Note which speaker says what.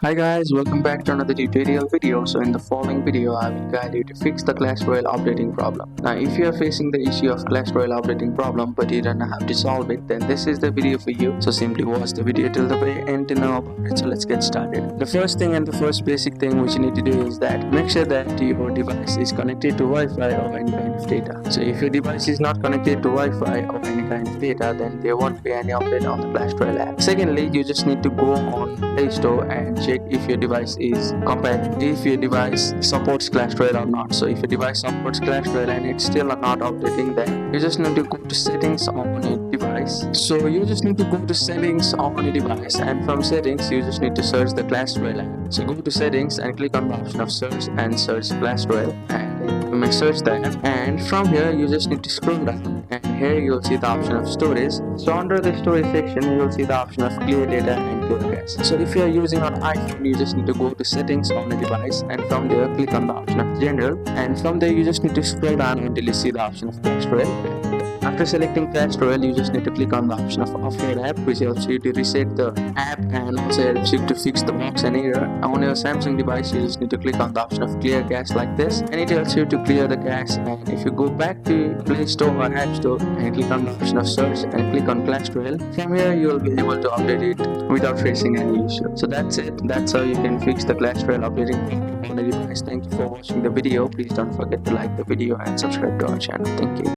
Speaker 1: Hi guys, welcome back to another tutorial video. So in the following video, I will guide you to fix the Clash Royale updating problem. Now if you are facing the issue of Clash Royale updating problem but you don't know how to solve it, then this is the video for you. So simply watch the video till the very end to know about it. So let's get started. The first thing and the first basic thing which you need to do is that make sure that your device is connected to Wi-Fi or any kind of data. So if your device is not connected to Wi-Fi or any kind of data, then there won't be any update on the Clash Royale app. Secondly, you just need to go on Play Store and check if your device is compatible, if your device supports Clash Royale or not. So if your device supports Clash Royale and it's still not updating, then you just need to go to settings on your device. So you just need to go to settings on your device, and from settings you just need to search the Clash Royale app. So go to settings and click on the option of search and search Clash Royale, and you may search that, and from here you just need to scroll down, and here you'll see the option of storage. So under the storage section you'll see the option of clear data and clear cache. So if you are using an iPhone, you just need to go to settings on the device, and from there click on the option of general, and from there you just need to scroll down until you see the option of Clash Royale. After selecting Clash Royale, you just need to click on the option of offload app, which helps you to reset the app and also helps you to fix the box and error. On your Samsung device, you just need to click on the option of clear cache like this, and it helps you to clear the cache. And if you go back to Play Store or App Store and click on the option of search and click on Clash Royale, from here you will be able to update it without facing any issue. So that's it. That's how you can fix the Clash Royale updating on the device. Thank you for watching the video. Please don't forget to like the video and subscribe to our channel. Thank you.